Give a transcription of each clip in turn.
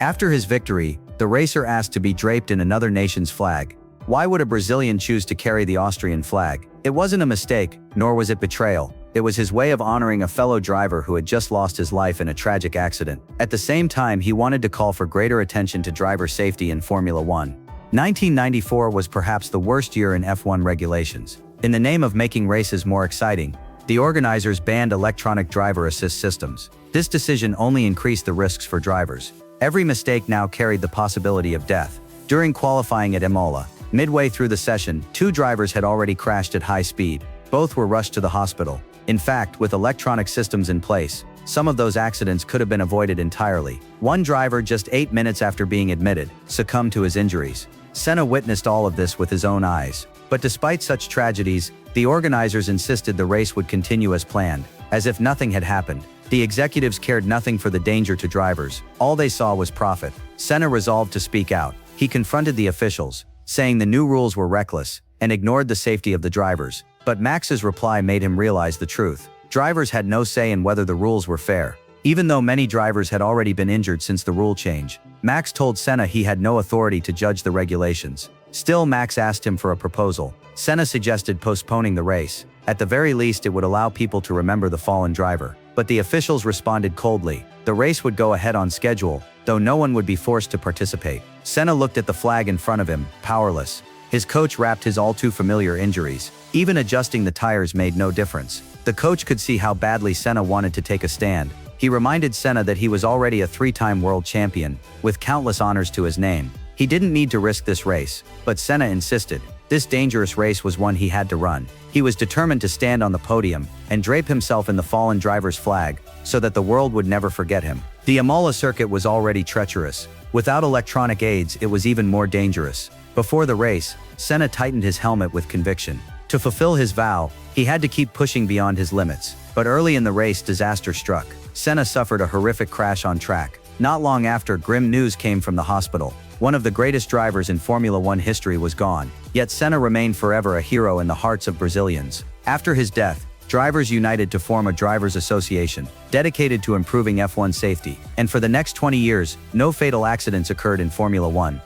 After his victory, the racer asked to be draped in another nation's flag. Why would a Brazilian choose to carry the Austrian flag? It wasn't a mistake, nor was it betrayal. It was his way of honoring a fellow driver who had just lost his life in a tragic accident. At the same time, he wanted to call for greater attention to driver safety in Formula One. 1994 was perhaps the worst year in F1 regulations. In the name of making races more exciting, the organizers banned electronic driver assist systems. This decision only increased the risks for drivers. Every mistake now carried the possibility of death. During qualifying at Imola, midway through the session, 2 drivers had already crashed at high speed. Both were rushed to the hospital. In fact, with electronic systems in place, some of those accidents could have been avoided entirely. One driver, just 8 minutes after being admitted, succumbed to his injuries. Senna witnessed all of this with his own eyes. But despite such tragedies, the organizers insisted the race would continue as planned, as if nothing had happened. The executives cared nothing for the danger to drivers. All they saw was profit. Senna resolved to speak out. He confronted the officials, saying the new rules were reckless, and ignored the safety of the drivers. But Max's reply made him realize the truth. Drivers had no say in whether the rules were fair. Even though many drivers had already been injured since the rule change, Max told Senna he had no authority to judge the regulations. Still, Max asked him for a proposal. Senna suggested postponing the race. At the very least, it would allow people to remember the fallen driver. But the officials responded coldly. The race would go ahead on schedule, though no one would be forced to participate. Senna looked at the flag in front of him, powerless. His coach wrapped his all-too-familiar injuries. Even adjusting the tires made no difference. The coach could see how badly Senna wanted to take a stand. He reminded Senna that he was already a 3-time world champion, with countless honors to his name. He didn't need to risk this race, but Senna insisted. This dangerous race was one he had to run. He was determined to stand on the podium and drape himself in the fallen driver's flag so that the world would never forget him. The Imola circuit was already treacherous. Without electronic aids, it was even more dangerous. Before the race, Senna tightened his helmet with conviction. To fulfill his vow, he had to keep pushing beyond his limits. But early in the race, disaster struck. Senna suffered a horrific crash on track. Not long after, grim news came from the hospital. One of the greatest drivers in Formula One history was gone. Yet Senna remained forever a hero in the hearts of Brazilians. After his death, drivers united to form a drivers' association, dedicated to improving F1 safety. And for the next 20 years, no fatal accidents occurred in Formula One.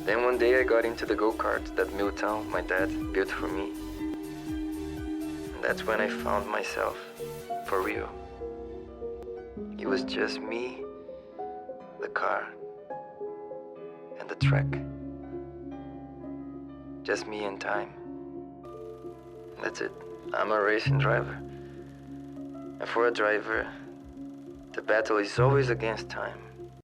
Then one day I got into the go-kart that Milton, my dad, built for me. And that's when I found myself, for real. It was just me, the car, and the track. Just me and time. That's it. I'm a racing driver. And for a driver, the battle is always against time.